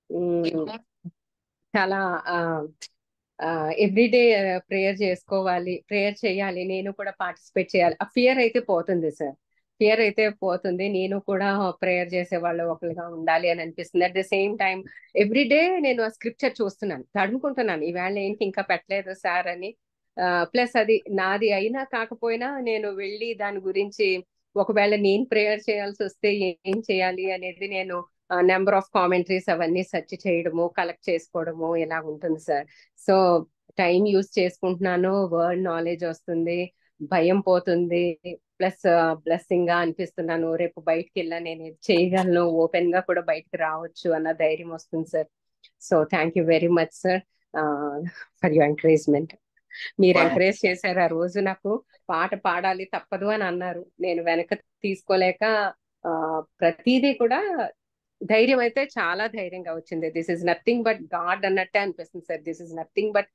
ఉమ్, చాలా everyday prayer చేసుకోవాలి, prayer చేయాలి, నేను కూడా పార్టిసిపేట్ చేయాలి. ఆ ఫియర్ అయితే పోతుంది సార్, ఫియర్ అయితే పోతుంది. నేను కూడా ప్రేయర్ చేసే వాళ్ళు ఒకరిగా ఉండాలి అని అనిపిస్తుంది. At the same time everyday నేను ఆ స్క్రిప్చర్ చూస్తున్నాను, తడుముకుంటున్నాను, ఈవేళ ఏంటి ఇంకా పెట్టలేదు సార్ అని. ప్లస్ అది నాది అయినా కాకపోయినా నేను వెళ్ళి దాని గురించి ఒకవేళ నేను ప్రేయర్ చేయాల్సి వస్తే ఏం చేయాలి అనేది నేను నెంబర్ ఆఫ్ కామెంటరీస్ అవన్నీ సెర్చ్ చేయడము, కలెక్ట్ చేసుకోవడము ఇలా ఉంటుంది సార్. సో టైం యూస్ చేసుకుంటున్నాను, వర్డ్ నాలెడ్జ్ వస్తుంది, భయం పోతుంది, ప్లస్ బ్లెస్సింగ్ గా అనిపిస్తున్నాను. రేపు బయటికి వెళ్ళా నేను ఇది చేయగలను, ఓపెన్ గా కూడా బయటకు రావచ్చు అన్న ధైర్యం వస్తుంది sir. So thank you very much sir for your encouragement. మీరు ఎంకరేజ్ చేశారు ఆ రోజు, నాకు పాట పాడాలి తప్పదు అని అన్నారు, నేను వెనక తీసుకోలేక ఆ ప్రతిదీ కూడా ధైర్యం అయితే చాలా ధైర్యంగా వచ్చింది. This is nothing but God అన్నట్టే అనిపిస్తుంది sir. This is nothing but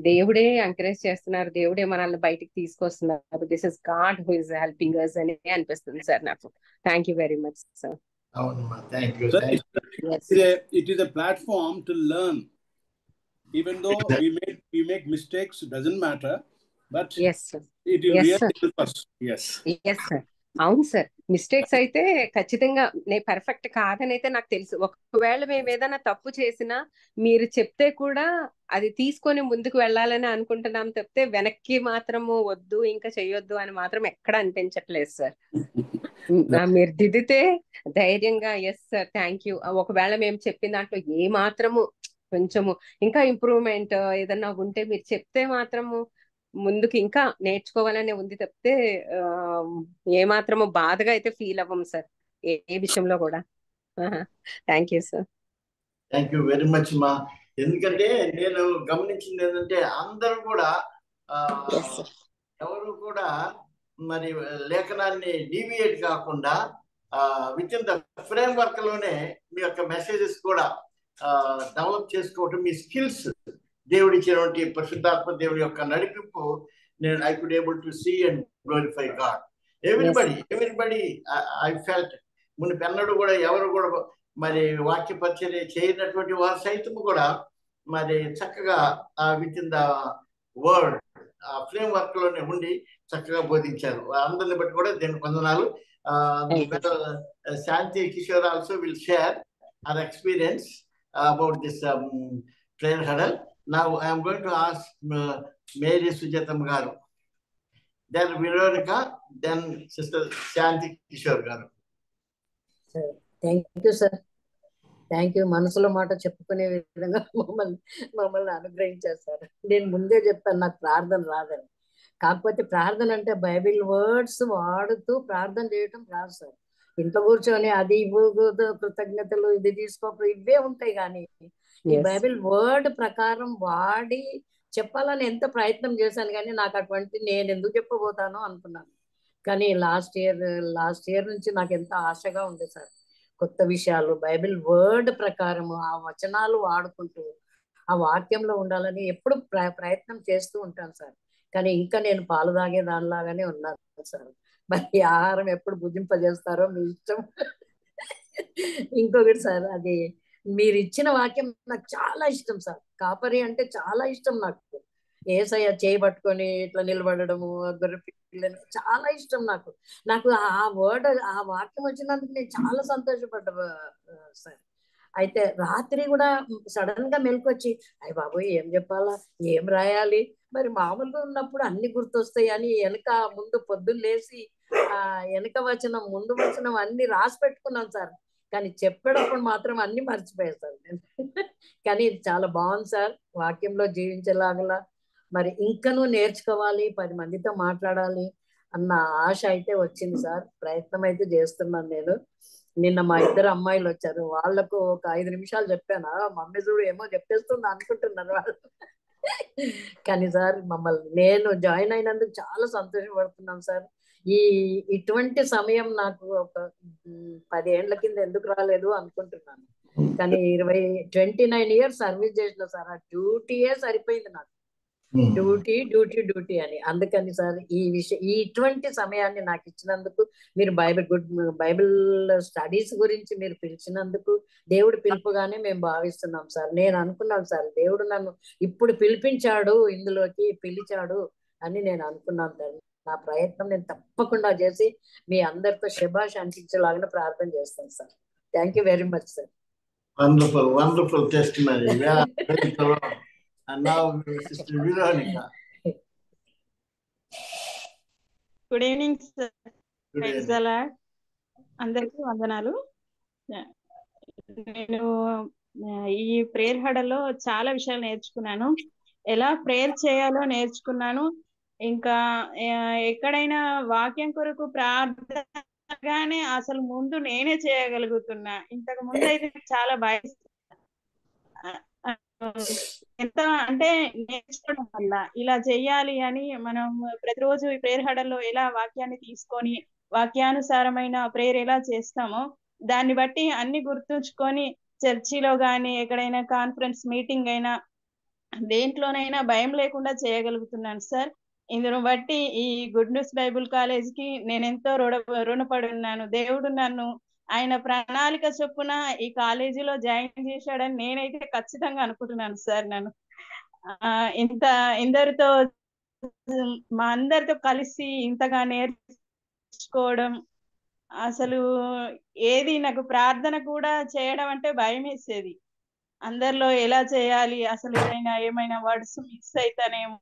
దేవుడే ఎంకరేజ్ చేస్తున్నారు, దేవుడే మనల్ని బయటికి తీసుకొస్తున్నారు. This is God who is helping us అని అనిపిస్తుంది సార్ నాకు. Thank you very much sir. Thank you. Yes. It is a platform to learn. Even though we make mistakes, it doesn't matter. But yes sir, it will yes really sir, help us. Yes. yes sir. అవును sir, mistakes అయితే ఖచ్చితంగా నేను perfect కాదని అయితే నాకు తెలుసు. ఒకవేళ మేము ఏదైనా తప్పు చేసినా మీరు చెప్తే కూడా అది తీసుకొని ముందుకు వెళ్ళాలని అనుకుంటున్నాం తప్పితే వెనక్కి మాత్రము వద్దు ఇంకా చెయ్యొద్దు అని మాత్రం ఎక్కడ అనిపించట్లేదు సార్. మీరు దిద్దితే ధైర్యంగా ఎస్ సార్ థ్యాంక్ యూ, ఒకవేళ మేము చెప్పిన దాంట్లో ఏ మాత్రము కొంచెము ఇంకా ఇంప్రూవ్మెంట్ ఏదన్నా ఉంటే మీరు చెప్తే మాత్రము ముందుకు ఇంకా నేర్చుకోవాలనే ఉంది తప్పితే ఏ మాత్రము బాధగా అయితే ఫీల్ అవ్వం సార్ ఏ విషయంలో కూడా. Thank you sir. Thank you very much మా. ఎందుకంటే నేను గమనించింది ఏంటంటే అందరూ కూడా ఎవరు కూడా మరి లేఖనాన్ని డీవియేట్ కాకుండా with in the frame work లోనే మీ యొక్క మెసేజెస్ కూడా డెవలప్ చేసుకోవటం, మీ స్కిల్స్ దేవుడి ఇచ్చినటువంటి పరిశుద్ధాత్మ దేవుడి యొక్క నడిపింపు నేను I could able to see and glorify God. Everybody I felt మునిపెన్నడు కూడా ఎవరు కూడా మరి వాక్య పరిచర్య చేయనటువంటి వారు సైతం కూడా మరి చక్కగా విత్ ఇన్ ద వర్డ్ ఆ ఫ్రేమ్ వర్క్ లోనే ఉండి చక్కగా బోధించారు. అందరిని బట్టి కూడా దీనికి వందనాలు. Shanti Kishore also will share our experience about this prayer huddle. Now I am going to ask Mary Sujatam garu, then Veronica, then Sister Shanti Kishore garu. Sir, thank you sir. Thank you. మనసులో మాట చెప్పుకునే విధంగా మమ్మల్ని అనుగ్రహించారు sir. నేను ముందే చెప్పాను నాకు ప్రార్థన రాదని, కాకపోతే ప్రార్థన అంటే బైబిల్ వర్డ్స్ వాడుతూ ప్రార్థన చేయటం రాదు సార్. ఇంట్లో కూర్చొని అది కృతజ్ఞతలు ఇది తీసుకో ఇవే ఉంటాయి, కానీ ఈ బైబిల్ వర్డ్ ప్రకారం వాడి చెప్పాలని ఎంత ప్రయత్నం చేశాను, కానీ నాకు అటువంటి నేను ఎందుకు చెప్పబోతానో అనుకున్నాను. కానీ లాస్ట్ ఇయర్ నుంచి నాకు ఎంత ఆశగా ఉంది సార్. కొత్త విషయాలు బైబిల్ వర్డ్ ప్రకారము ఆ వచనాలు వాడుకుంటూ ఆ వాక్యంలో ఉండాలని ఎప్పుడు ప్రయత్నం చేస్తూ ఉంటాను సార్. కానీ ఇంకా నేను పాలు తాగే దానిలాగానే ఉన్నాను సార్. మరి ఆహారం ఎప్పుడు భుజింపజేస్తారో మీ ఇష్టం. ఇంకొకటి సార్, అది మీరు ఇచ్చిన వాక్యం నాకు చాలా ఇష్టం సార్. కాపరి అంటే చాలా ఇష్టం నాకు. ఏసయ్య చేయబట్టుకొని ఇట్లా నిలబడము, గొర్రె పిల్లని చాలా ఇష్టం నాకు. ఆ వర్డ్ ఆ వాక్యం వచ్చినందుకు నేను చాలా సంతోషపడ్డా సార్. అయితే రాత్రి కూడా సడన్ గా మెలకొచ్చి అయ్య బాబోయ్ ఏం చెప్పాలా, ఏం రాయాలి, మరి మామూలుగా ఉన్నప్పుడు అన్ని గుర్తొస్తాయి అని ముందు పొద్దున్న లేసి వెనక వచనం ముందు వచనం అన్ని రాసి పెట్టుకున్నాను సార్. కానీ చెప్పేటప్పుడు మాత్రం అన్ని మర్చిపోయాను సార్ నేను. కానీ ఇది చాలా బాగుంది సార్. వాక్యంలో జీవించేలాగలా మరి ఇంకనూ నేర్చుకోవాలి, 10 మందితో మాట్లాడాలి అన్న ఆశ అయితే వచ్చింది సార్. ప్రయత్నం అయితే చేస్తున్నాను నేను. నిన్న మా 2 అమ్మాయిలు వచ్చారు, వాళ్లకు ఒక 5 నిమిషాలు చెప్పాను. మమ్మీ చూడు ఏమో చెప్పేస్తుంది అనుకుంటున్నారు వాళ్ళు. కానీ సార్ నేను జాయిన్ అయినందుకు చాలా సంతోషపడుతున్నాను సార్. ఇటువంటి సమయం నాకు ఒక 10 ఏళ్ల కింద ఎందుకు రాలేదు అనుకుంటున్నాను. కానీ 29 years సర్వీస్ చేసిన సార్, ఆ డ్యూటీయే సరిపోయింది నాకు. డ్యూటీ డ్యూటీ డ్యూటీ అని. అందుకని సార్ ఇటువంటి సమయాన్ని నాకు ఇచ్చినందుకు, మీరు బైబిల్ స్టడీస్ గురించి మీరు పిలిచినందుకు దేవుడు పిలుపుగానే మేము భావిస్తున్నాం సార్. నేను అనుకున్నాను సార్, దేవుడు నన్ను ఇప్పుడు పిలిపించాడు, ఇందులోకి పిలిచాడు అని నేను అనుకున్నాను సార్. నా ప్రయత్నం నేను తప్పకుండా చేసి మీ అందరితో శభాష్ అనిపించేలాగా ప్రార్థన చేస్తాను సార్. Thank you very much sir. Wonderful testimony. And now Sister Veronica. Good evening sir. Good praise evening. The lord. అందరికీ వందనాలు. నేను ఈ ప్రేయర్ హడల్లో చాలా విషయాలు నేర్చుకున్నాను. ఎలా ప్రేయర్ చేయాలో నేర్చుకున్నాను. ఇంకా ఎక్కడైనా వాక్యం కొరకు ప్రార్థనగానే అసలు ముందు నేనే చేయగలుగుతున్నా. ఇంతకు ముందు అయితే చాలా భయం. ఎంత అంటే నేర్చుకోవడం వల్ల ఇలా చెయ్యాలి అని మనం ప్రతిరోజు ఈ ప్రేయర్ హడల్లో ఎలా వాక్యాన్ని తీసుకొని వాక్యానుసారమైన ప్రేయర్ ఎలా చేస్తామో దాన్ని బట్టి అన్ని గుర్తుంచుకొని చర్చిలో గాని ఎక్కడైనా కాన్ఫరెన్స్ మీటింగ్ అయినా దేంట్లోనైనా భయం లేకుండా చేయగలుగుతున్నాను సార్. ఇందును బట్టి ఈ గుడ్ న్యూస్ బైబుల్ కాలేజ్కి నేను ఎంతో రుణపడి ఉన్నాను. దేవుడు నన్ను ఆయన ప్రణాళిక చొప్పున ఈ కాలేజీలో జాయిన్ చేశాడని నేనైతే ఖచ్చితంగా అనుకుంటున్నాను సార్. నన్ను ఇందరితో మా అందరితో కలిసి ఇంతగా నేర్చుకోవడం, అసలు ఏది నాకు ప్రార్థన కూడా చేయడం అంటే భయం వేసేది. అందరిలో ఎలా చేయాలి, అసలు ఏమైనా వర్డ్స్ మిస్ అయితేనేమో,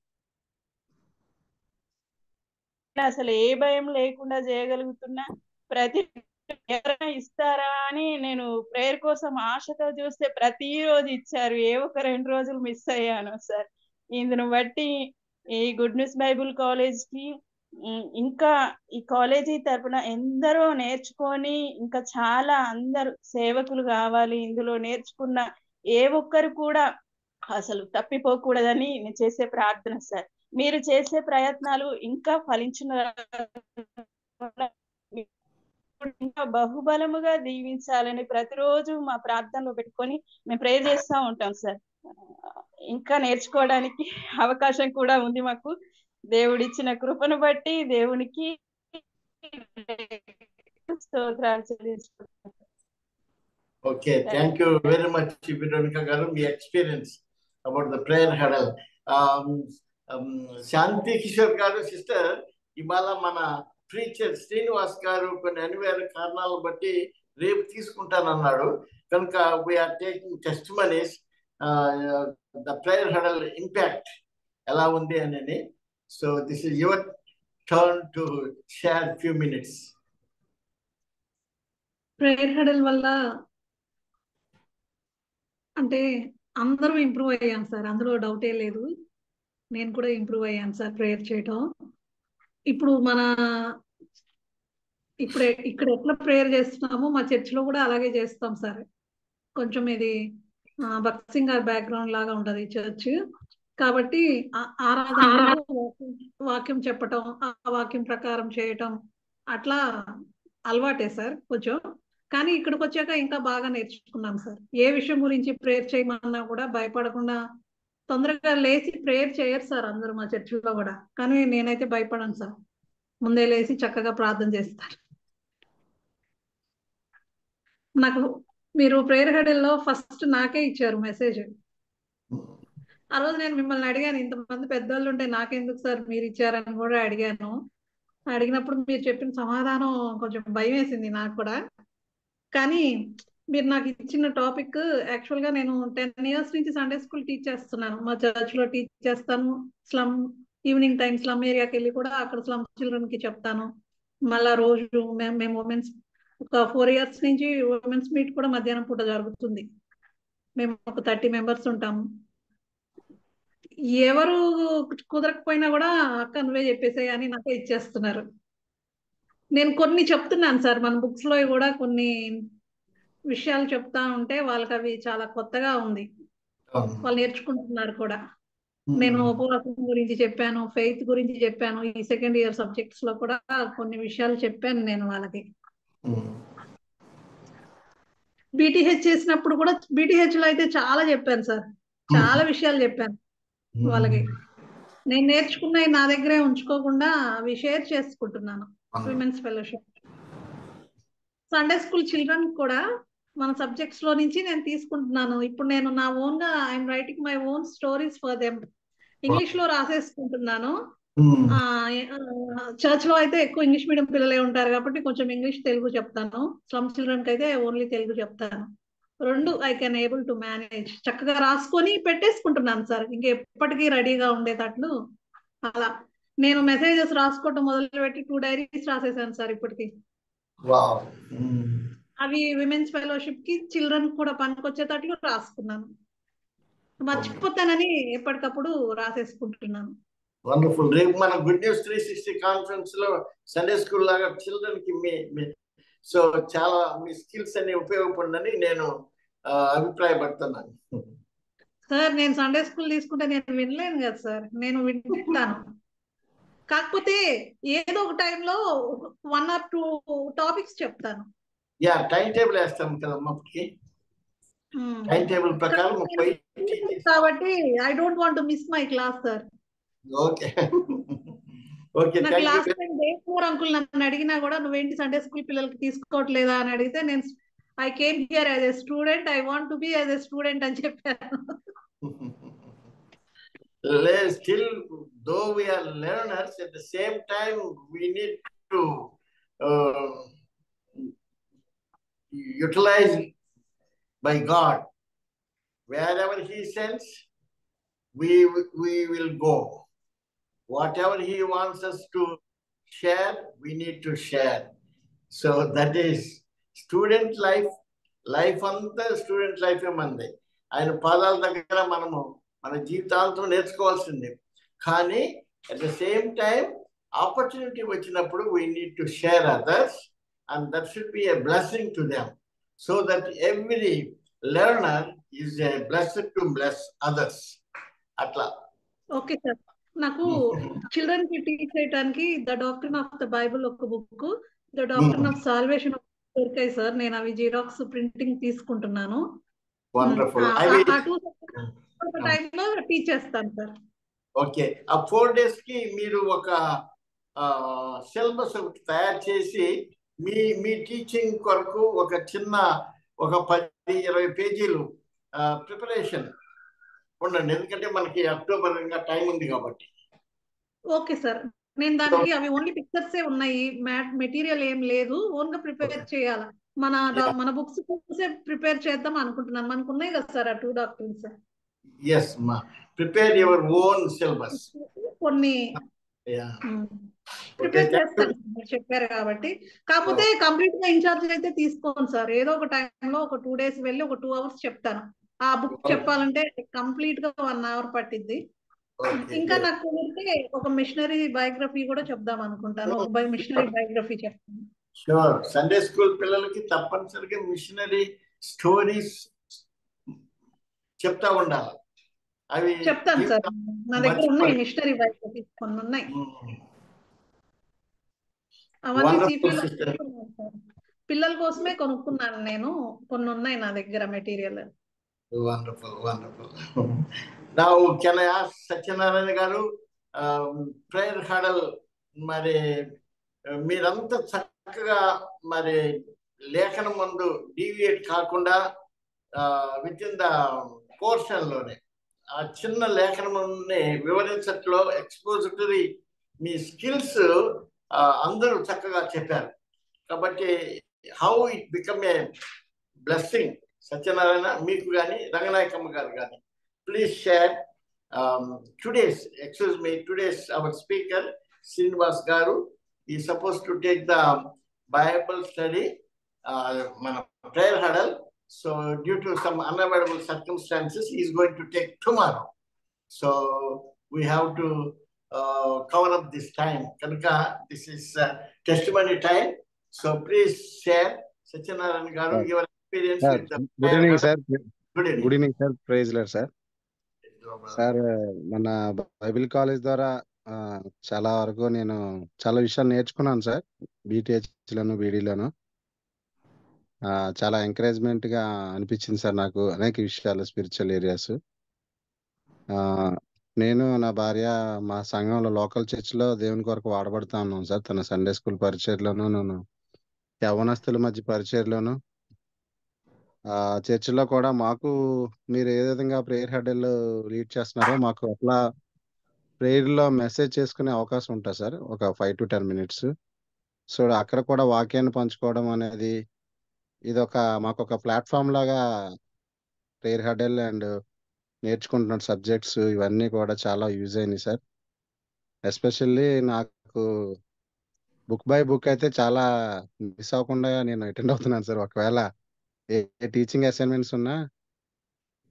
అసలు ఏ భయం లేకుండా చేయగలుగుతున్నా. ప్రతి ఎవరైనా ఇస్తారా అని నేను ప్రేయర్ కోసం ఆశతో చూస్తే ప్రతిరోజు ఇచ్చారు. ఏ ఒక 2 రోజులు మిస్ అయ్యాను సార్. ఇందును బట్టి ఈ గుడ్ న్యూస్ బైబుల్ కాలేజ్కి ఇంకా ఈ కాలేజీ తరపున ఎందరో నేర్చుకొని ఇంకా చాలా అందరూ సేవకులు కావాలి. ఇందులో నేర్చుకున్న ఏ ఒక్కరు కూడా అసలు తప్పిపోకూడదని నేను చేసే ప్రార్థన సార్. మీరు చేసే ప్రయత్నాలు ఇంకా ఫలించిన ఇంకా బహుబలముగా దీవించాలని ప్రతిరోజు మా ప్రార్థనలో పెట్టుకొని మేము ప్రేయర్ చేస్తూ ఉంటాం సార్. ఇంకా నేర్చుకోవడానికి అవకాశం కూడా ఉంది మాకు. దేవుడిచ్చిన కృపను బట్టి దేవునికి స్తోత్రాలు చెల్లించుకుంటాం. Okay, thank you very much, Veronica garu, మీ experience about the prayer huddle. Shanti Kishore గారు, సిస్టర్, ఇవాళ మన ప్రీచర్ శ్రీనివాస్ గారు కొన్ని అనివార్య కారణాలను బట్టి రేపు తీసుకుంటానన్నాడు. కనుక we are taking testimonies the prayer huddle impact ఎలా ఉంది అని. So this is your turn to share few minutes. Prayer huddle వల్ల అంటే అందరూ ఇంప్రూవ్ అయ్యాం సార్, అందులో డౌటే లేదు. నేను కూడా ఇంప్రూవ్ అయ్యాను సార్ ప్రేయర్ చేయటం. ఇప్పుడు ఇక్కడ ఎట్లా ప్రేయర్ చేస్తున్నామో మా చర్చిలో కూడా అలాగే చేస్తాం సార్. కొంచెం ఇది భక్త్ సింగ్ గారి బ్యాక్గ్రౌండ్ లాగా ఉంటది చర్చ్. కాబట్టి ఆరాధనలో వాక్యం చెప్పటం, ఆ వాక్యం ప్రకారం చేయటం అట్లా అలవాటే సార్ కొంచెం. కానీ ఇక్కడికి వచ్చాక ఇంకా బాగా నేర్చుకున్నాం సార్. ఏ విషయం గురించి ప్రేయర్ చేయమన్నా కూడా భయపడకుండా తొందరగా లేచి ప్రేయర్ చేయరు సార్ అందరూ మా చర్చిలో కూడా. కానీ నేనైతే భయపడను సార్, ముందే లేచి చక్కగా ప్రార్థన చేస్తాను. నాకు మీరు ప్రేయర్ హడల్లో ఫస్ట్ నాకే ఇచ్చారు మెసేజ్. ఆ రోజు నేను మిమ్మల్ని అడిగాను, ఇంతమంది పెద్దోళ్ళు ఉంటే నాకెందుకు సార్ మీరు ఇచ్చారని కూడా అడిగాను. అడిగినప్పుడు మీరు చెప్పిన సమాధానం కొంచెం భయం వేసింది నాకు కూడా. కానీ మీరు నాకు ఇచ్చిన టాపిక్ యాక్చువల్ గా నేను 10 years నుంచి సండే స్కూల్ టీచ్ చేస్తున్నాను. మా చర్చ్ లో టీచ్ చేస్తాను. స్లమ్ ఈవినింగ్ టైం స్లమ్ ఏరియాకి వెళ్ళి కూడా అక్కడ స్లమ్ చిల్డ్రన్ కి చెప్తాను. మళ్ళా రోజు మేము ఉమెన్స్ ఒక 4 years నుంచి ఉమెన్స్ మీట్ కూడా మధ్యాహ్నం పూట జరుగుతుంది. మేము ఒక 30 members ఉంటాము. ఎవరు కుదరకపోయినా కూడా అక్క నువ్వే చెప్పేసాయి అని నాకే ఇచ్చేస్తున్నారు. నేను కొన్ని చెప్తున్నాను సార్, మన బుక్స్ లో కూడా కొన్ని విషయాలు చెప్తా ఉంటే వాళ్ళకి అవి చాలా కొత్తగా ఉంది, వాళ్ళు నేర్చుకుంటున్నారు కూడా. నేను ఉపవాసం గురించి చెప్పాను, ఫెయిత్ గురించి చెప్పాను. ఈ 2nd year సబ్జెక్ట్స్ లో కూడా కొన్ని విషయాలు చెప్పాను నేను వాళ్ళకి. బీటీహెచ్ చేసినప్పుడు కూడా బీటీహెచ్ లో అయితే చాలా చెప్పాను సార్, చాలా విషయాలు చెప్పాను వాళ్ళకి. నేను నేర్చుకున్నవి నా దగ్గరే ఉంచుకోకుండా అవి షేర్ చేసుకుంటున్నాను. Women's fellowship Sunday school children కూడా మన సబ్జెక్ట్స్ లో నుంచి నేను తీసుకుంటున్నాను. ఇప్పుడు నేను నా ఓన్ గా I'm writing my own stories for them. English లో రాసేసుకుంటున్నాను. చర్చ్ లో అయితే ఎక్కువ ఇంగ్లీష్ మీడియం పిల్లలే ఉంటారు కాబట్టి కొంచెం ఇంగ్లీష్ తెలుగు చెప్తాను. స్లమ్ చిల్డ్రన్ కి అయితే ఓన్లీ తెలుగు చెప్తాను. రెండు I can able to manage. చక్కగా రాసుకొని పెట్టేసుకుంటున్నాను సార్, ఇంకెప్పటికీ రెడీగా ఉండేటట్లు. అలా నేను మెసేజెస్ రాసుకోవటం మొదలుపెట్టి 2 డైరీస్ రాసేసాను సార్ ఇప్పటికి. అవి విమెన్స్ ఫెలోషిప్ కి చిల్డ్రన్ కూడా పనికొచ్చేటట్లు రాసుకున్నాను. మర్చిపోతానని ఎప్పటికప్పుడు రాసేసుకుంటున్నాను. వండర్ఫుల్. రేపు మన గుడ్ న్యూస్ 360 కాన్ఫరెన్స్ లో సండే స్కూల్ లాగా చిల్డ్రన్ కి సో చాలా మీ స్కిల్స్ అన్ని ఉపయోగపడిందని నేను అభిప్రాయపడుతున్నాను. సార్ నేను సండే స్కూల్ తీసుకుంటే నేను వినలేను కదా సార్, నేను వింటాను. కాకపోతే ఏదో ఒక టైంలో 1 or 2 టాపిక్స్ చెప్తాను. యా, టైం టేబుల్ వేస్తాం కదమ్మా. టైం టేబుల్ ప్రకారం కాబట్టి I don't want to miss my class sir. Okay okay. నాకు లాస్ట్ టైం దేవూర్ అంకుల్ నన్ను అడిగినా కూడా నువ్వేంటి సండే స్కూల్ పిల్లలకి తీసుకోవట్లేదా అని అడిగితే నేను I came here as a student, I want to be as a student అని చెప్పాను. Still, though we are learners, at the same time we need to utilize by God. Wherever He sends, we will go. Whatever He wants us to share, we need to share. So that is student life. Life anta student life mande. ఆయన పాదాల దగ్గర మనము మన జీవితాంతం నేర్చుకోవాల్సిందే. కానీ at the same time opportunity వచ్చినప్పుడు we need to share others and that should be a blessing to them so that every learner is a blessed to bless others. అట్లా. ఓకే సార్, నాకు చిల్డ్రన్ కి teach చేయడానికి the doctrine of the Bible ఒక book, the doctrine of salvation దొరికాయి sir. నేను అవి xerox printing తీసుకుంటున్నాను. టైంలో టీచ్ చేస్తాను సార్. ఓకే. ఆ 4 days కి మీరు ఒక సిలబస్ తయారు చేసి మీ టీచింగ్ కొరకు ఒక చిన్న 10-20 పేజీలు ప్రిపరేషన్ ఉండండి. ఎందుకంటే మనకి అక్టోబర్ ఇంకా టైం ఉంది కాబట్టి. ఓకే సార్, నేను దానికి అవి ఓన్లీ పిక్చర్స్ ఉన్నాయి, మెటీరియల్ ఏం లేదు, ఓన్ గా ప్రిపేర్ చేయాలి. మన బుక్స్ చూసే ప్రిపేర్ చేద్దాం అనుకుంటున్నాను. మనకు ఉన్నాయి కదా సార్ ఆ 2 doctors. yes ma, prepare your own syllabus. కొన్ని ప్రిపేర్ చేస్తాను చెప్పారు కాబట్టి. కాకపోతే కంప్లీట్ గా ఇన్ఛార్జ్ అయితే తీసుకోను సార్. ఏదో ఒక టైంలో ఒక 2 days వెళ్ళి ఒక 2 hours చెప్తాను. ఆ బుక్ చెప్పాలంటే కంప్లీట్ గా 1 hour పట్టింది. ఇంకా నాకు ఒక మిషనరీ బయోగ్రఫీ కూడా చెప్దాం అనుకుంటాను. ఒక మిషనరీ బయోగ్రఫీ చెప్తాను. షూర్. సండే స్కూల్ పిల్లలకి తప్పనిసరిగా మిషనరీ స్టోరీస్ చెప్తా ఉండాలి. అవి చెప్తాను సార్, నా దగ్గర ఉన్నాయి మిషనరీ బయోగ్రఫీ కొన్ని ఉన్నాయి. అవన్నీ పిల్లల కోసమే కొనుక్కున్నాను నేను. కొన్ని ఉన్నాయి నా దగ్గర material. Wonderful wonderful. Now can I ask Satyanarayana గారు, ప్రేయర్ హడల్ మరి మీరంతా చక్కగా మరి లేఖనం ముందు డీవియేట్ కాకుండా విత్ ఇన్ ద పోర్షన్ లోనే ఆ చిన్న లేఖనాన్ని వివరించట్లో ఎక్స్పోజిటరీ మీ స్కిల్స్ అందరూ చక్కగా చెప్పారు. కాబట్టి how it become a blessing. Satyanarayana మీకు కానీ రంగనాయకమ్మ గారు కానీ please share today's hour speaker Srinivas గారు ఈ suppose to take the Bible study మన prayer హడల్. So due to some unavoidable circumstances, he is going to take tomorrow. So we have to cover up this time. Kanuka, this is testimony time. So please share, Satyanarayana garu, your experience with the. Good evening, sir. Good evening. Good evening, sir. Praise Lord, sir. Sir, మన Bible college ద్వారా చాలా వరకు నేను చాలా విషయాలు నేర్చుకున్నాను sir. బీటీహెచ్లను బీడీలను చాలా encouragement గా అనిపించింది సార్ నాకు అనేక విషయాలు స్పిరిచువల్ ఏరియాస్. నేను నా భార్య మా సంఘంలో లోకల్ చర్చిలో దేవుని కొరకు వాడబడతా ఉన్నాం సార్. తన సండే స్కూల్ పరిచర్లోను, నేను యవనస్తుల మధ్య పరిచర్లోను, చర్చిలో కూడా మాకు మీరు ఏ విధంగా ప్రేయర్ హెడల్ లీడ్ చేస్తున్నారో మాకు అట్లా ప్రేయర్లో మెసేజ్ చేసుకునే అవకాశం ఉంటుంది సార్, ఒక 5 to 10 minutes. సో అక్కడ కూడా వాక్యాన్ని పంచుకోవడం అనేది ఇది మాకు ఒక ప్లాట్ఫామ్ లాగా ప్రేయర్ హెడల్ అండ్ నేర్చుకుంటున్న సబ్జెక్ట్స్ ఇవన్నీ కూడా చాలా యూజ్ అయినాయి సార్. ఎస్పెషల్లీ నాకు బుక్ బై బుక్ అయితే చాలా మిస్ అవ్వకుండా నేను అటెండ్ అవుతున్నాను సార్. ఒకవేళ ఏ టీచింగ్ అసైన్మెంట్స్ ఉన్నా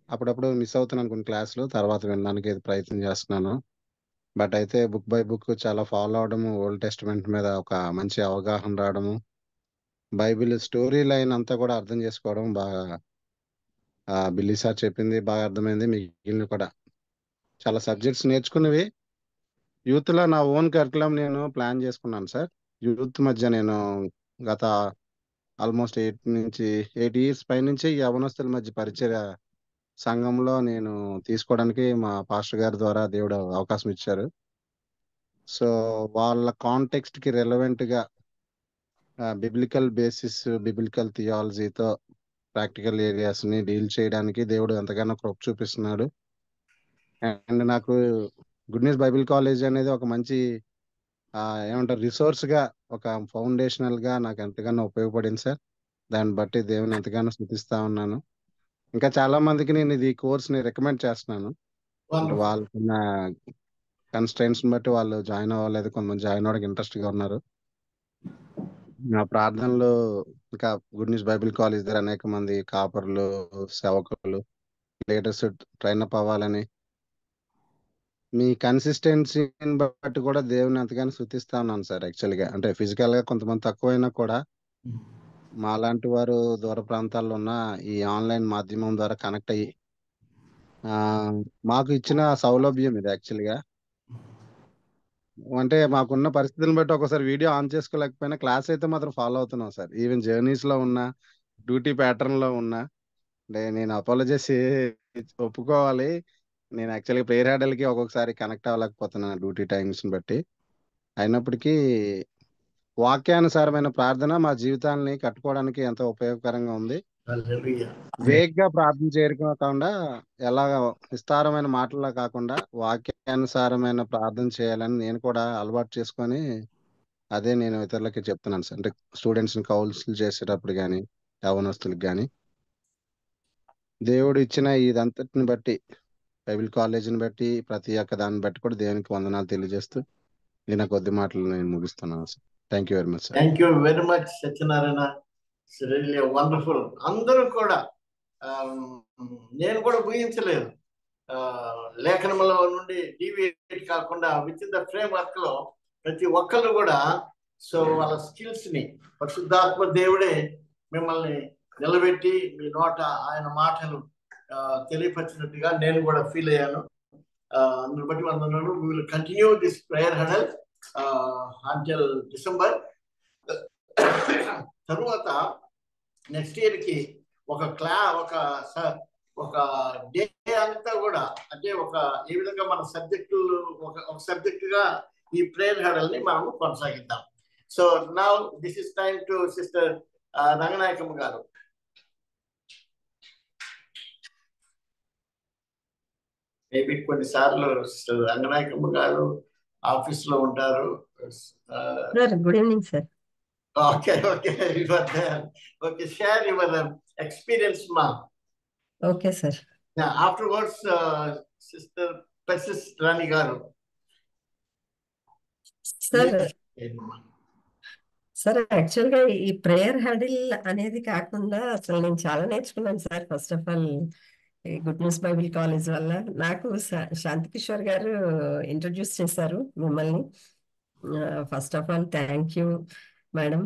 అప్పుడప్పుడు మిస్ అవుతున్నాను కొన్ని క్లాసులు, తర్వాత వినడానికి ప్రయత్నం చేస్తున్నాను. బట్ అయితే బుక్ బై బుక్ చాలా ఫాలో అవడము, ఓల్డ్ టెస్టిమెంట్ మీద ఒక మంచి అవగాహన రావడము, బైబిల్ స్టోరీ లైన్ అంతా కూడా అర్థం చేసుకోవడం బాగా బిల్లీ సార్ చెప్పింది బాగా అర్థమైంది. మిగిలిన కూడా చాలా సబ్జెక్ట్స్ నేర్చుకున్నవి యూత్ లో నా ఓన్ కరికులం నేను ప్లాన్ చేసుకున్నాను సార్. యూత్ మధ్య నేను గత ఆల్మోస్ట్ 8 years పైనుంచి ఈ యవనస్తుల మధ్య పరిచయ సంఘంలో నేను తీసుకోవడానికి మా పాస్టర్ గారి ద్వారా దేవుడు అవకాశం ఇచ్చారు. సో వాళ్ళ కాంటెక్స్ట్ కి రెలవెంట్ గా బిబ్లికల్ బేసిస్, బిబ్లికల్ థియాలజీతో ప్రాక్టికల్ ఏరియాస్ ని డీల్ చేయడానికి దేవుడు ఎంతగానో కృప చూపిస్తున్నాడు. అండ్ నాకు గుడ్ న్యూస్ బైబిల్ కాలేజ్ అనేది ఒక మంచి ఏమంటారు రిసోర్స్ గా, ఒక ఫౌండేషనల్ గా నాకు ఎంతగానో ఉపయోగపడింది సార్. దాన్ని బట్టి దేవుని ఎంతగానో స్థుతిస్తా ఉన్నాను. ఇంకా చాలా మందికి నేను ఇది కోర్స్ ని రికమెండ్ చేస్తున్నాను. అంటే వాళ్ళకున్న కన్స్ట్రెంట్స్ బట్టి వాళ్ళు జాయిన్ అవ్వలేదు, కొంతమంది జాయిన్ అవ్వడానికి ఇంట్రెస్ట్ గా ఉన్నారు. నా ప్రార్థనలు ఇంకా గుడ్ న్యూస్ బైబిల్ కాలేజ్ దగ్గర అనేక మంది కాపర్లు, సేవకులు, లీడర్స్ ట్రైన్ అప్ అవ్వాలని, మీ కన్సిస్టెన్సీని బట్టి కూడా దేవుని ఎంతగానో స్థుతిస్తా ఉన్నాను సార్. యాక్చువల్గా అంటే ఫిజికల్ గా కొంతమంది తక్కువైనా కూడా మాలాంటి వారు దూర ప్రాంతాల్లో ఉన్న ఈ ఆన్లైన్ మాధ్యమం ద్వారా కనెక్ట్ అయ్యి మాకు ఇచ్చిన సౌలభ్యం ఇది. యాక్చువల్గా అంటే మాకున్న పరిస్థితులను బట్టి ఒకసారి వీడియో ఆన్ చేసుకోలేకపోయినా క్లాస్ అయితే మాత్రం ఫాలో అవుతున్నాం సార్. ఈవెన్ జర్నీస్ లో ఉన్నా, డ్యూటీ ప్యాటర్న్ లో ఉన్నా. అంటే నేను అపాలజీస్ ఒప్పుకోవాలి, నేను యాక్చువల్గా ప్రేయర్ హెడల్కి ఒక్కొక్కసారి కనెక్ట్ అవ్వలేకపోతున్నాను డ్యూటీ టైమ్స్ బట్టి. అయినప్పటికీ వాక్యానుసారమైన ప్రార్థన మా జీవితాన్ని కట్టుకోవడానికి ఎంతో ఉపయోగకరంగా ఉంది. వేగ్గా ప్రార్థన చేయకుండా, ఎలాగ విస్తారమైన మాటల్లో కాకుండా వాక్యానుసారమైన ప్రార్థన చేయాలని నేను కూడా అలవాటు చేసుకొని అదే నేను ఇతరులకి చెప్తున్నాను సార్. అంటే స్టూడెంట్స్ ని కౌన్సిల్ చేసేటప్పుడు కానీ, యవనస్తులకు కానీ దేవుడు ఇచ్చిన ఇదంతటిని బట్టి, బైబిల్ కాలేజీని బట్టి, ప్రతి ఒక్క దాన్ని బట్టి కూడా దేవునికి వందనాలు తెలియజేస్తూ నేను కొద్ది మాటలు నేను ముగిస్తున్నాను sir. Thank you very much sir. Thank you very much Satyanarayana. Really wonderful. అందరూ కూడా నేను కూడా ఊహించలేదు, లేఖనములో నుండి డీవియేట్ కాకుండా with in the frame work లో ప్రతి ఒక్కరు కూడా సో వాళ్ళ స్కిల్స్ ని పరిశుద్ధాత్మ దేవుడే మిమ్మల్ని నిలబెట్టి మీ నోట ఆయన మాటలు తెలియపరిచినట్టుగా నేను కూడా ఫీల్ అయ్యాను. అందుని బట్టి వందనాలు. we will continue this prayer huddle until December. తరువాత నెక్స్ట్ ఇయర్ కి ఒక డే అంతా కూడా, అంటే ఏ విధంగా మన సబ్జెక్టులు ఒక సబ్జెక్ట్ గా ఈ ప్రేయర్ హడల్ ని మనము కొనసాగిద్దాం. So now this is time to sister Ranganayakamma గారు. మేబీ కొన్నిసార్లు సిస్టర్ రంగనాయకమ్మ గారు ఆఫీస్ లో ఉంటారు. Good evening sir. Okay, you are there. Okay, share your experience, ma'am. Okay, sir. Now, afterwards, Sister Persis Rani Garu. Sir యాక్చువల్గా ఈ prayer huddle అనేది కాకుండా అసలు నేను చాలా నేర్చుకున్నాను సార్. ఫస్ట్ ఆఫ్ ఆల్ ఈ గుడ్ న్యూస్ బైబిల్ కాలేజ్ వల్ల నాకు శాంతి కిషోర్ గారు ఇంట్రడ్యూస్ చేశారు మిమ్మల్ని. First of all thank you madam.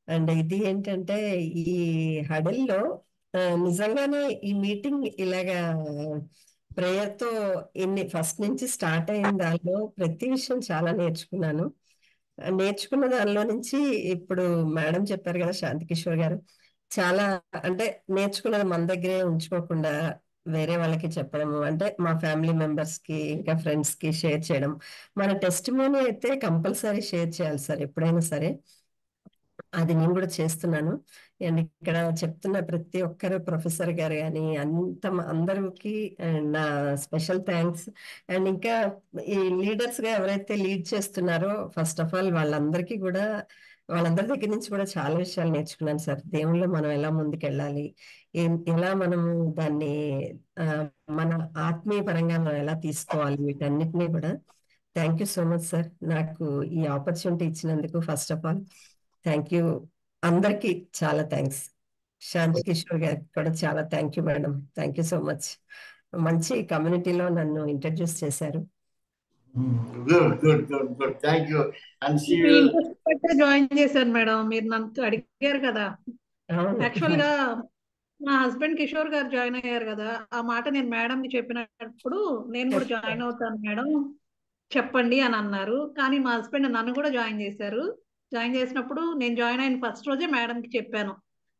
And ఇది ఏంటంటే ఈ హడల్లో నిజంగానే ఈ మీటింగ్ ఇలాగా ప్రేయర్ తో ఫస్ట్ నుంచి స్టార్ట్ అయిన దానిలో ప్రతి విషయం చాలా నేర్చుకున్నాను. నేర్చుకున్న దానిలో నుంచి ఇప్పుడు మేడం చెప్పారు కదా శాంతి కిషోర్ గారు, చాలా అంటే నేర్చుకున్నది మన దగ్గరే ఉంచుకోకుండా వేరే వాళ్ళకి చెప్పడము, అంటే మా ఫ్యామిలీ మెంబర్స్ కి ఇంకా ఫ్రెండ్స్ కి షేర్ చేయడం. మన టెస్టిమోనీ అయితే కంపల్సరీ షేర్ చేయాలి సార్ ఎప్పుడైనా సరే. అది నేను కూడా చేస్తున్నాను. అండ్ ఇక్కడ చెప్తున్న ప్రతి ఒక్కరు ప్రొఫెసర్ గారు కానీ అందరికి నా స్పెషల్ థ్యాంక్స్. అండ్ ఇంకా ఈ లీడర్స్ గా ఎవరైతే లీడ్ చేస్తున్నారో ఫస్ట్ ఆఫ్ ఆల్ వాళ్ళందరికీ కూడా, వాళ్ళందరి దగ్గర నుంచి కూడా చాలా విషయాలు నేర్చుకున్నాను సార్. దేవుళ్ళు మనం ఎలా ముందుకెళ్ళాలి, ఎలా మనము దాన్ని మన ఆత్మీయ పరంగా మనం ఎలా తీసుకోవాలి, వీటన్నిటినీ కూడా. Thank you so much sir నాకు ఈ ఆపర్చునిటీ ఇచ్చినందుకు. First of all thank you అందరికి, చాలా థ్యాంక్స్. శాంతి కిషోర్ గారికి కూడా చాలా thank you madam. Thank you so much. మంచి కమ్యూనిటీలో నన్ను ఇంట్రడ్యూస్ చేశారు. Good good good good thank you. And me interest బట్టే జాయిన్ చేశాను మేడం. మీరు నన్ను అడిగారు కదా. యాక్చువల్ గా మా హస్బెండ్ కిషోర్ గారు జాయిన్ అయ్యారు కదా, ఆ మాట నేను మేడం కి చెప్పినప్పుడు నేను కూడా జాయిన్ అవుతాను మేడం చెప్పండి అని అన్నారు. కానీ మా హస్బెండ్ నన్ను కూడా జాయిన్ చేశారు. జాయిన్ చేసినప్పుడు నేను జాయిన్ అయిన ఫస్ట్ రోజే మేడం కి చెప్పాను,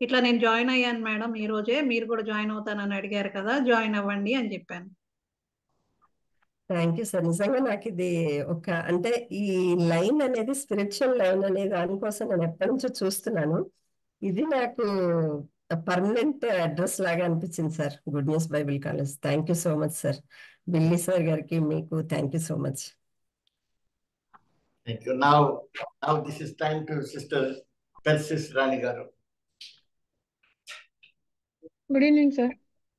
ఇట్లా నేను జాయిన్ అయ్యాను మేడం ఈ రోజే, మీరు కూడా జాయిన్ అవుతానని అడిగారు కదా, జాయిన్ అవ్వండి అని చెప్పాను. Thank you sir. నిజంగా నాకు ఇది అంటే ఈ లైన్ అనేది స్పిరిచువల్ లైన్ అనే దానికోసం నేను ఎప్పటి నుంచో చూస్తున్నాను. ఇది నాకు పర్మనెంట్ అడ్రస్ లాగా అనిపించింది సార్, good news bible college. Thank you so much sir. Billy sir గారికి మీకు thank you so much. Thank you. Now this is time to Sister Persis Rani garu. Good evening, sir.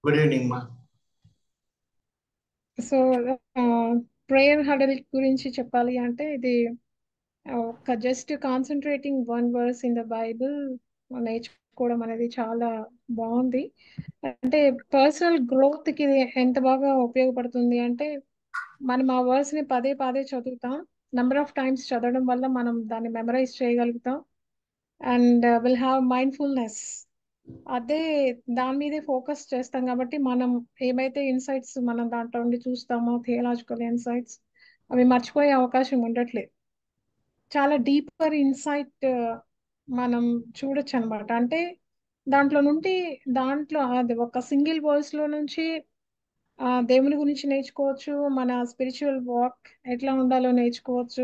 Good evening, ma. So, prayer huddle గురించి చెప్పాలి అంటే ఇది ఒక just concentrating one verse in the bible నేర్చుకోవడం అనేది చాలా బాగుంది. అంటే పర్సనల్ గ్రోత్ కి ఇది ఎంత బాగా ఉపయోగపడుతుంది అంటే, మనం ఆ వర్స్ ని పదే పదే చదువుతాం. నెంబర్ ఆఫ్ టైమ్స్ చదవడం వల్ల మనం దాన్ని మెమరైజ్ చేయగలుగుతాం. And will have mindfulness. అదే దాని మీదే ఫోకస్ చేస్తాం కాబట్టి మనం ఏమైతే ఇన్సైట్స్ మనం దాంట్లో ఉండి చూస్తామో, థియలాజికల్ ఇన్సైట్స్, అవి మర్చిపోయే అవకాశం ఉండట్లేదు. చాలా డీపర్ ఇన్సైట్ మనం చూడొచ్చు అనమాట. అంటే దాంట్లో అది ఒక సింగిల్ వర్స్ లో నుంచి దేవుని గురించి నేర్చుకోవచ్చు, మన స్పిరిచువల్ వాక్ ఎట్లా ఉండాలో నేర్చుకోవచ్చు.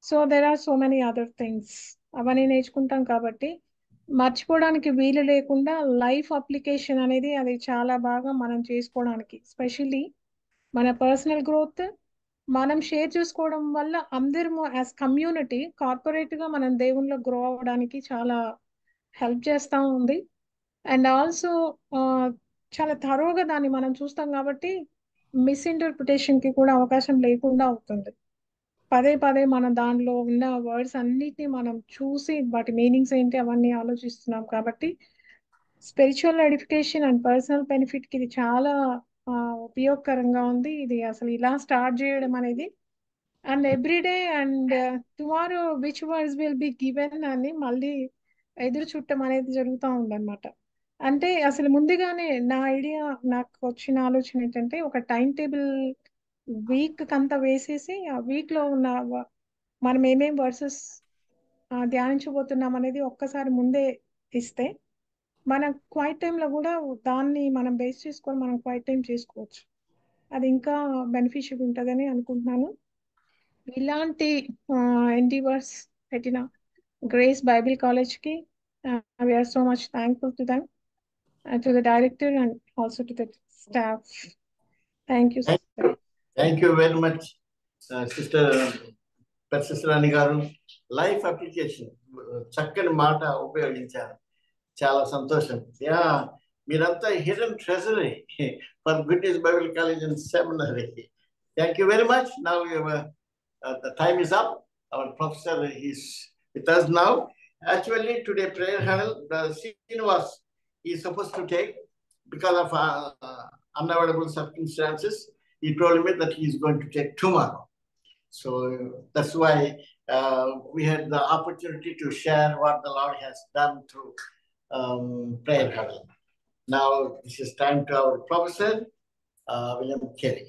So there are so many other things, అవన్నీ నేర్చుకుంటాం కాబట్టి మర్చిపోవడానికి వీలు లేకుండా లైఫ్ అప్లికేషన్ అనేది అది చాలా బాగా మనం చేసుకోవడానికి, స్పెషల్లీ మన పర్సనల్ గ్రోత్ మనం షేర్ చేసుకోవడం వల్ల అందరము యాజ్ కమ్యూనిటీ కార్పొరేట్ గా మనం దేవునిలో గ్రో అవ్వడానికి చాలా హెల్ప్ చేస్తూ ఉంది. అండ్ ఆల్సో చాలా థరోగా దాన్ని మనం చూస్తాం కాబట్టి మిస్ఇంటర్ప్రిటేషన్ కి కూడా అవకాశం లేకుండా అవుతుంది. పదే పదే మనం దానిలో ఉన్న వర్డ్స్ అన్నిటిని మనం చూసి వాటి మీనింగ్స్ ఏంటి అవన్నీ ఆలోచిస్తున్నాం కాబట్టి spiritual edification and personal benefit కి ఇది చాలా ఉపయోగకరంగా ఉంది. ఇది అసలు ఇలా స్టార్ట్ చేయడం అనేది, and everyday and tomorrow which words will be given అని మళ్ళీ ఎదురు చుట్టం అనేది జరుగుతూ ఉందన్నమాట. అంటే అసలు ముందుగానే నా ఐడియా, నాకు వచ్చిన ఆలోచన ఏంటంటే ఒక టైం టేబుల్ వీక్ అంతా వేసేసి ఆ వీక్ లో ఉన్న మనం ఏమేం వర్సెస్ ధ్యానించబోతున్నాం అనేది ఒక్కసారి ముందే ఇస్తే మన క్వైట్ టైంలో కూడా దాన్ని మనం బేస్ చేసుకొని మనం క్వైట్ టైం చేసుకోవచ్చు. అది ఇంకా బెనిఫిషియల్ ఉంటుందని అనుకుంటున్నాను. ఇలాంటి ఎండివర్స్ పెట్టిన గ్రేస్ బైబిల్ కాలేజ్కి we are so much thankful to them, to the director and also to the staff. Thank you, sir. Thank you very much, Sister Persis Rani garu. Life application చక్కని మాట ఉపయోగించారు, చాలా సంతోషం. యా, మీరంతా hidden treasury for goodness Bible college and seminary. Thank you very much. Now the time is up. Our professor is with us now. Actually today prayer huddle the Srinivas is supposed to take, because of unavoidable circumstances, he told me that he is going to take tomorrow. So that's why we had the opportunity to share what the Lord has done through prayer huddle. Now this is time to our professor, William Kelly.